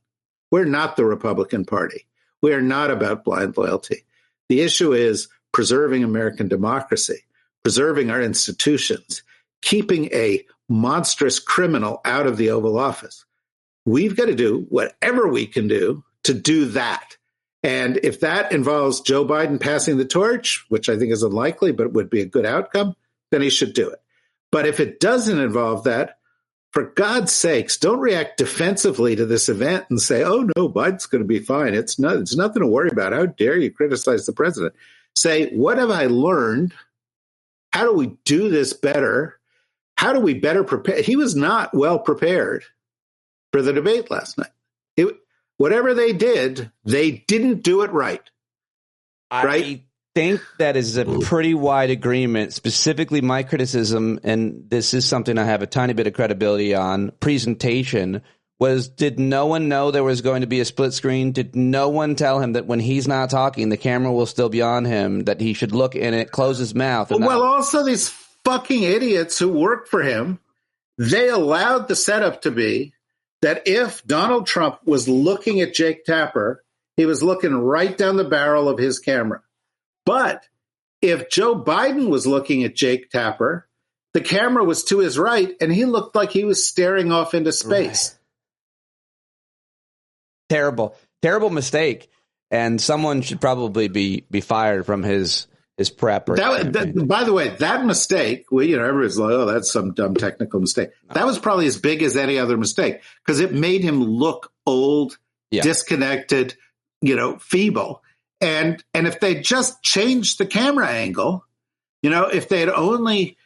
We're not the Republican Party. We are not about blind loyalty. The issue is preserving American democracy, preserving our institutions, keeping a monstrous criminal out of the Oval Office. We've got to do whatever we can do to do that. And if that involves Joe Biden passing the torch, which I think is unlikely, but would be a good outcome, then he should do it. But if it doesn't involve that, for God's sakes, don't react defensively to this event and say, oh, no, Biden's going to be fine. It's nothing to worry about. How dare you criticize the president? Say, what have I learned? How do we do this better? How do we better prepare? He was not well prepared for the debate last night. Whatever they did, they didn't do it right. I think that is a pretty wide agreement. Specifically, my criticism, and this is something I have a tiny bit of credibility on, presentation, was did no one know there was going to be a split screen? Did no one tell him that when he's not talking, the camera will still be on him, that he should look in it, close his mouth? Also these fucking idiots who work for him, they allowed the setup to be that if Donald Trump was looking at Jake Tapper, he was looking right down the barrel of his camera. But if Joe Biden was looking at Jake Tapper, the camera was to his right, and he looked like he was staring off into space. Right. Terrible mistake. And someone should probably be fired from his prep. By the way, that mistake, everybody's like, oh, that's some dumb technical mistake. That was probably as big as any other mistake because it made him look old, disconnected, feeble. And if they just changed the camera angle, if they had only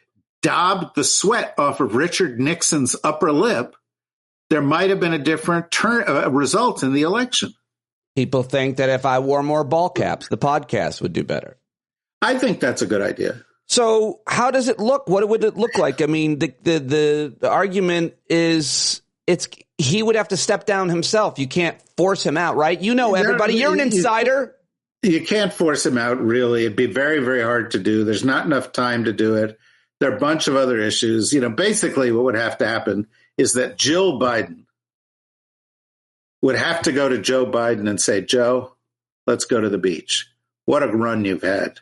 daubed the sweat off of Richard Nixon's upper lip, there might have been a different result in the election. People think that if I wore more ball caps, the podcast would do better. I think that's a good idea. So how does it look? What would it look like? I mean, the argument is he would have to step down himself. You can't force him out, right? Everybody. You're an insider. You can't force him out, really. It'd be very, very hard to do. There's not enough time to do it. There are a bunch of other issues. Basically what would have to happen is that Jill Biden would have to go to Joe Biden and say, Joe, let's go to the beach. What a run you've had.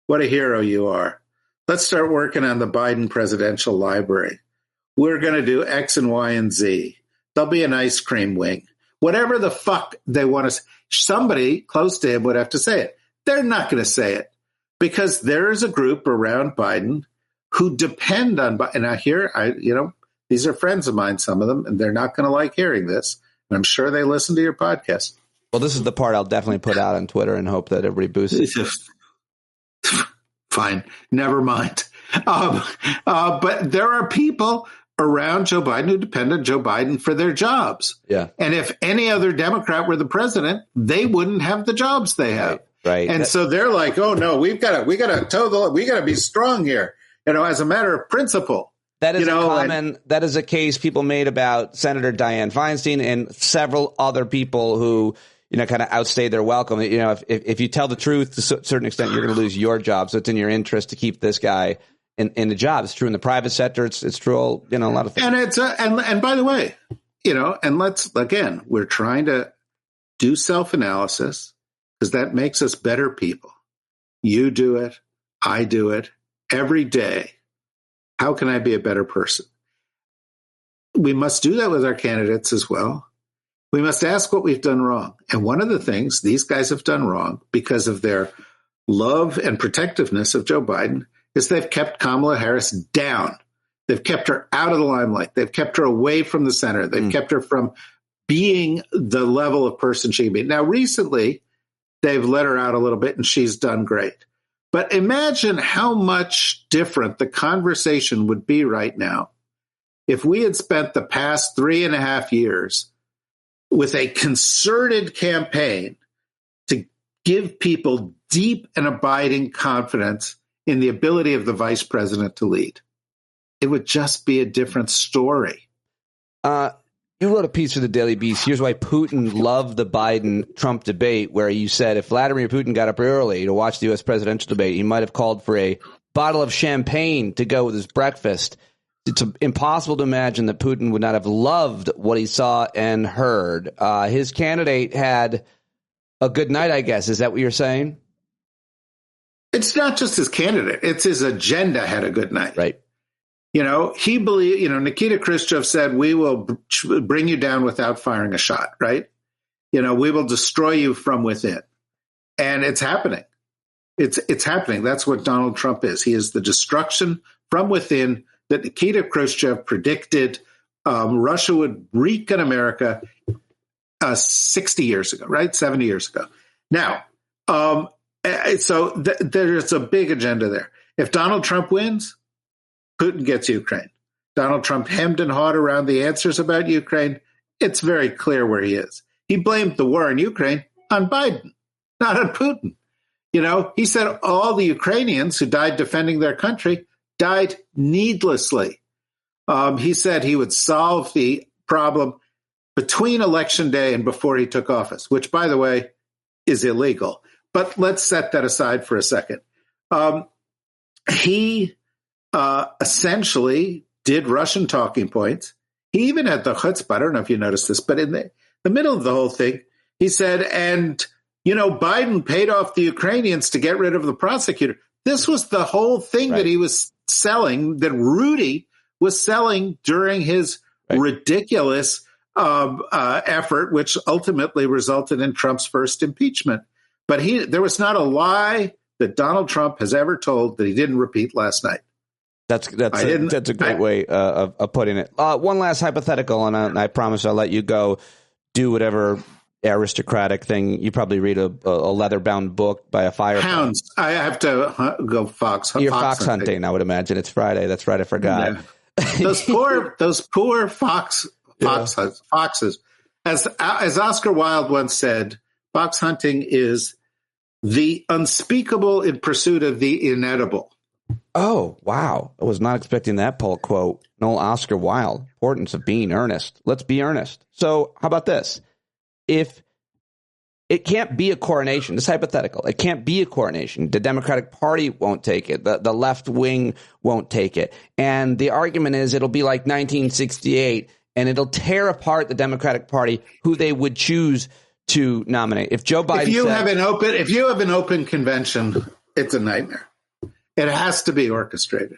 What a hero you are. Let's start working on the Biden Presidential Library. We're going to do X and Y and Z. There'll be an ice cream wing. Whatever the fuck they want to, somebody close to him would have to say it. They're not going to say it because there is a group around Biden who depend on Biden. And I hear, these are friends of mine, some of them, and they're not going to like hearing this. And I'm sure they listen to your podcast. Well, this is the part I'll definitely put out on Twitter and hope that everybody boosts it. Fine. Never mind. But there are people around Joe Biden who depend on Joe Biden for their jobs. Yeah. And if any other Democrat were the president, they wouldn't have the jobs they have. Right. And so they're like, oh no, we got to be strong here. As a matter of principle. That is that is a case people made about Senator Dianne Feinstein and several other people who, kind of outstayed their welcome. If you tell the truth to a certain extent, you're going to lose your job. So it's in your interest to keep this guy in the job. It's true in the private sector. It's true, a lot of things. And it's and by the way, and we're trying to do self-analysis because that makes us better people. You do it. I do it every day. How can I be a better person? we must do that with our candidates as well. We must ask what we've done wrong. And one of the things these guys have done wrong because of their love and protectiveness of Joe Biden is they've kept Kamala Harris down. They've kept her out of the limelight. They've kept her away from the center. They've kept her from being the level of person she can be. Now, recently, they've let her out a little bit, and she's done great. But imagine how much different the conversation would be right now if we had spent the past 3.5 years with a concerted campaign to give people deep and abiding confidence in the ability of the vice president to lead. It would just be a different story. You wrote a piece for the Daily Beast. Here's why Putin loved the Biden-Trump debate, where you said if Vladimir Putin got up early to watch the U.S. presidential debate, he might have called for a bottle of champagne to go with his breakfast. It's impossible to imagine that Putin would not have loved what he saw and heard. His candidate had a good night, I guess. Is that what you're saying? It's not just his candidate. It's his agenda had a good night. Right. He believed, Nikita Khrushchev said, we will bring you down without firing a shot, right? We will destroy you from within. And it's happening. It's happening. That's what Donald Trump is. He is the destruction from within that Nikita Khrushchev predicted Russia would wreak on America 60 years ago, right? 70 years ago. Now, there's a big agenda there. If Donald Trump wins, Putin gets Ukraine. Donald Trump hemmed and hawed around the answers about Ukraine. It's very clear where he is. He blamed the war in Ukraine on Biden, not on Putin. He said all the Ukrainians who died defending their country died needlessly. He said he would solve the problem between Election Day and before he took office, which, by the way, is illegal. But let's set that aside for a second. He essentially did Russian talking points. He even had the chutzpah, I don't know if you noticed this, but in the middle of the whole thing, he said, and, Biden paid off the Ukrainians to get rid of the prosecutor. This was the whole thing that he was selling, that Rudy was selling during his ridiculous effort, which ultimately resulted in Trump's first impeachment. But there was not a lie that Donald Trump has ever told that he didn't repeat last night. That's a great way of putting it. One last hypothetical, and I promise I'll let you go do whatever aristocratic thing. You probably read a leather-bound book by a firefighter. Hounds. I have to go fox. You're fox hunting, I would imagine. It's Friday. That's right. I forgot. Yeah. Those poor foxes. As Oscar Wilde once said, fox hunting is the unspeakable in pursuit of the inedible. Oh, wow. I was not expecting that Paul quote. No, Oscar Wilde. Importance of being earnest. Let's be earnest. So how about this? If it can't be a coronation, this is hypothetical. It can't be a coronation. The Democratic Party won't take it. The left wing won't take it. And the argument is it'll be like 1968 and it'll tear apart the Democratic Party who they would choose to nominate. If Joe Biden if you have an open convention, it's a nightmare. It has to be orchestrated.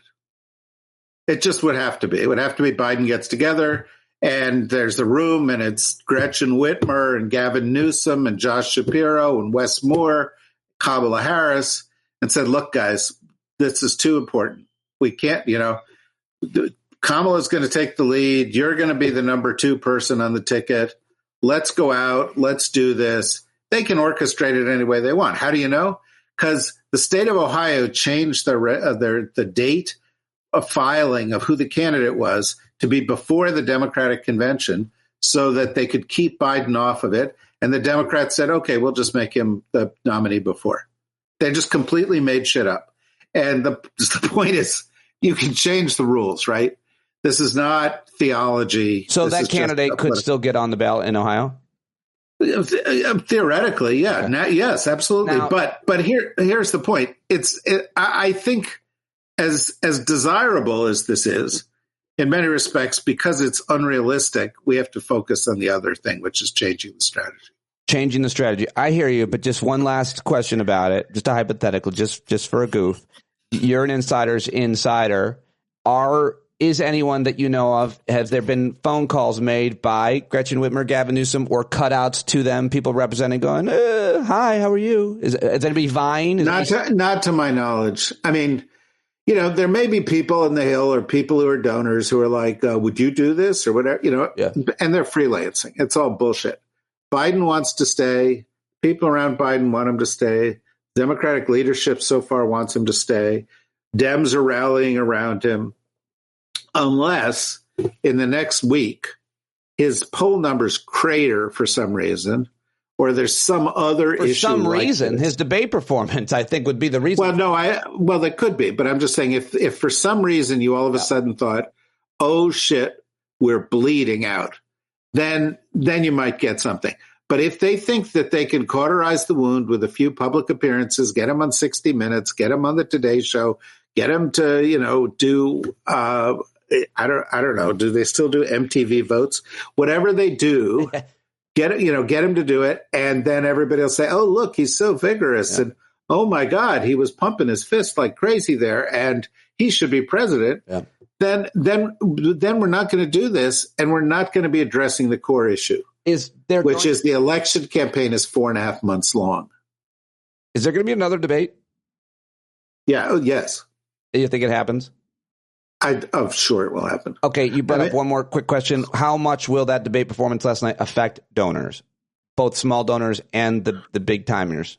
It just would have to be. It would have to be Biden gets together and there's the room and it's Gretchen Whitmer and Gavin Newsom and Josh Shapiro and Wes Moore, Kamala Harris, and said, look, guys, this is too important. We can't, Kamala's going to take the lead. You're going to be the number 2 person on the ticket. Let's go out. Let's do this. They can orchestrate it any way they want. How do you know? Because the state of Ohio changed the date of filing of who the candidate was to be before the Democratic convention so that they could keep Biden off of it. And the Democrats said, okay, we'll just make him the nominee before. They just completely made shit up. And the point is, you can change the rules, right? This is not theology. So that candidate could still get on the ballot in Ohio? Theoretically, yeah. Okay. Now, yes, absolutely. Now, but here's the point. I think as desirable as this is, in many respects, because it's unrealistic, we have to focus on the other thing, which is changing the strategy. Changing the strategy. I hear you, but just one last question about it, just a hypothetical, just for a goof. You're an insider's insider. Are is anyone that you know of, has there been phone calls made by Gretchen Whitmer, Gavin Newsom, or cutouts to them, people representing going, hi, how are you? Is anybody vying? Not to my knowledge. I mean, there may be people in the Hill or people who are donors who are like, would you do this or whatever, and they're freelancing. It's all bullshit. Biden wants to stay. People around Biden want him to stay. Democratic leadership so far wants him to stay. Dems are rallying around him. Unless in the next week, his poll numbers crater for some reason, or there's some other issue. For some reason, his debate performance, I think, would be the reason. Well, that could be. But I'm just saying, if for some reason you all of a sudden thought, oh, shit, we're bleeding out, then you might get something. But if they think that they can cauterize the wound with a few public appearances, get him on 60 Minutes, get him on the Today Show, get him to, do, I don't know, do they still do MTV votes? Whatever they do, get him to do it. And then everybody will say, oh, look, he's so vigorous. And oh, my God, he was pumping his fist like crazy there. And he should be president. Yeah. Then we're not going to do this. And we're not going to be addressing the core issue. Is the election campaign is 4.5 months long. Is there going to be another debate? Yeah. Oh, yes. You think it happens? I'm sure it will happen. Okay. You brought up one more quick question. How much will that debate performance last night affect donors, both small donors and the big timers?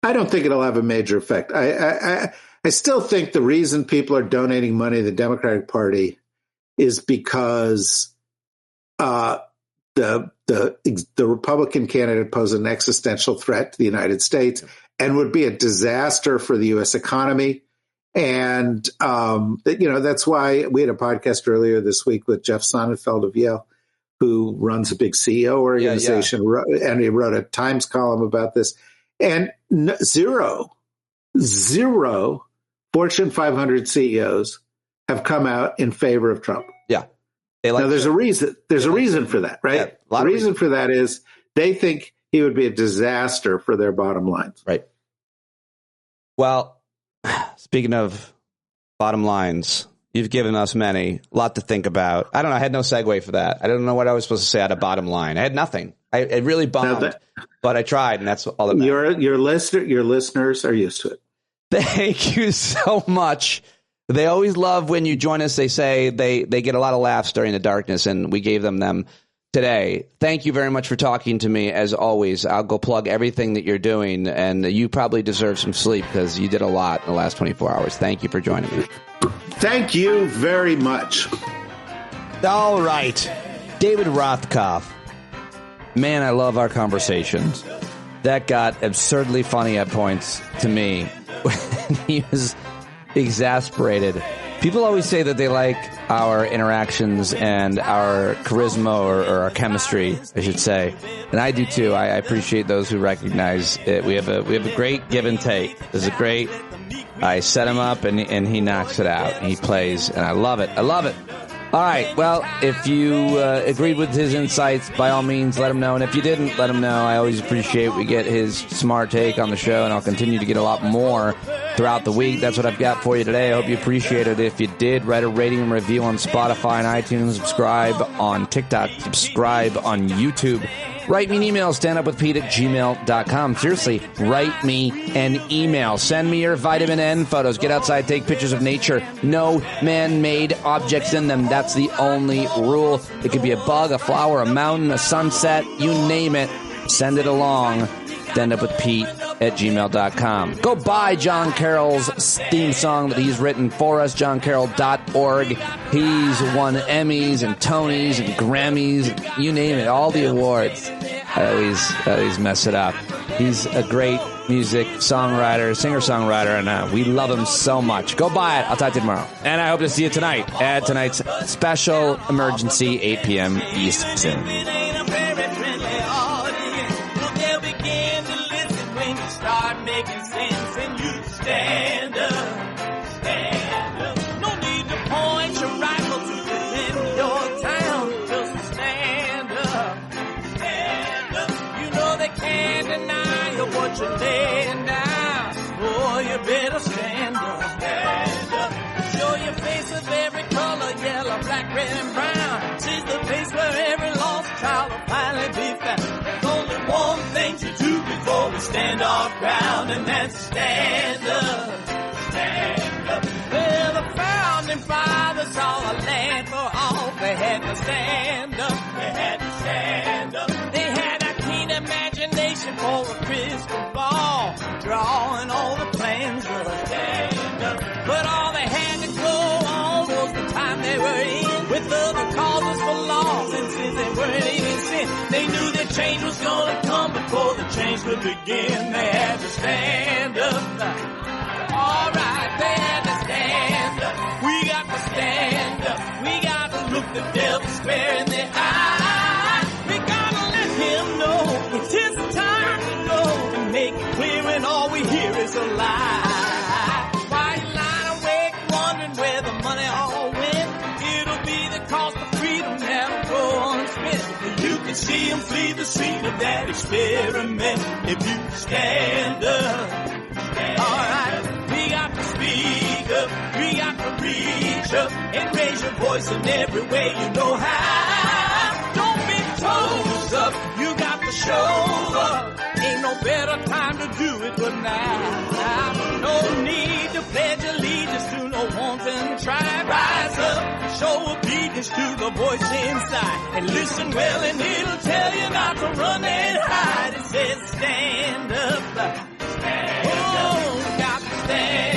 I don't think it'll have a major effect. I still think the reason people are donating money to the Democratic Party is because, the Republican candidate poses an existential threat to the United States and would be a disaster for the U.S. economy. And, that's why we had a podcast earlier this week with Jeff Sonnenfeld of Yale, who runs a big CEO organization, and he wrote a Times column about this. And zero Fortune 500 CEOs have come out in favor of Trump. Yeah. Now, there's a reason. There's a reason for that, right? The reason for that is they think he would be a disaster for their bottom lines. Right. Well, speaking of bottom lines, you've given us many. A lot to think about. I don't know. I had no segue for that. I don't know what I was supposed to say at a bottom line. I had nothing. I really bummed, but I tried, and that's all that matters. Your listeners are used to it. Thank you so much. They always love when you join us. They say they get a lot of laughs during the darkness, and we gave them today. Thank you very much for talking to me, as always. I'll go plug everything that you're doing, and you probably deserve some sleep because you did a lot in the last 24 hours. Thank you for joining me. Thank you very much. All right. David Rothkopf. Man, I love our conversations. That got absurdly funny at points to me when he was exasperated. People always say that they like our interactions and our charisma or our chemistry, I should say. And I do too. I appreciate those who recognize it. We have a great give and take. There's a great, I set him up and he knocks it out. And he plays and I love it. I love it. All right. Well, if you agreed with his insights, by all means, let him know. And if you didn't, let him know. I always appreciate we get his smart take on the show, and I'll continue to get a lot more throughout the week. That's what I've got for you today. I hope you appreciate it. If you did, write a rating and review on Spotify and iTunes. Subscribe on TikTok. Subscribe on YouTube. Write me an email, standupwithpete@gmail.com. Seriously, write me an email. Send me your vitamin N photos. Get outside, take pictures of nature. No man-made objects in them. That's the only rule. It could be a bug, a flower, a mountain, a sunset, you name it. Send it along. standupwithpete@gmail.com. Go buy Jon Carroll's theme song that he's written for us, johncarroll.org. He's won Emmys and Tonys and Grammys, and you name it, all the awards. I always mess it up. He's a great music songwriter, singer-songwriter, and we love him so much. Go buy it. I'll talk to you tomorrow. And I hope to see you tonight at tonight's special emergency 8 p.m. Eastern. Start making sense and you stand up. No need to point your rifle to defend your town. Just stand up. You know they can't deny you what you're laying down. Oh, you better stand up. Show your face of every color. black, red, and brown. She's the place where every lost child will finally be found. There's only one thing to do before we stand our ground, and that's stand up. Stand up. Well, the founding fathers saw a land for all. They had to stand up. They had to stand up. They had a keen imagination for a crystal ball, drawing all the plans of a stand up. But all they had to go on was the time they were in, with other causes for laws, and since they weren't even sin, they knew that change was gonna come before the change could begin. They had to stand up. All right, they had to stand up. We got to stand up. We got to look the devil square in the eye. We gotta let him know it's his time to go, and make it clear when all we hear is a lie. Why you lying awake wondering where the money all went? It'll be the cost of freedom that'll go unspent. You can see him flee the scene of that experiment if you stand up. Alright, we got to speak up, we got to reach up, and raise your voice in every way you know how. Don't be toes up, you got to show up. Ain't no better time to do it but now. No need to pledge allegiance to no wanton tribe. Rise up, show obedience to the voice inside, and listen well and it'll tell you not to run and hide. It says stand up. Stand up. Oh, got to stand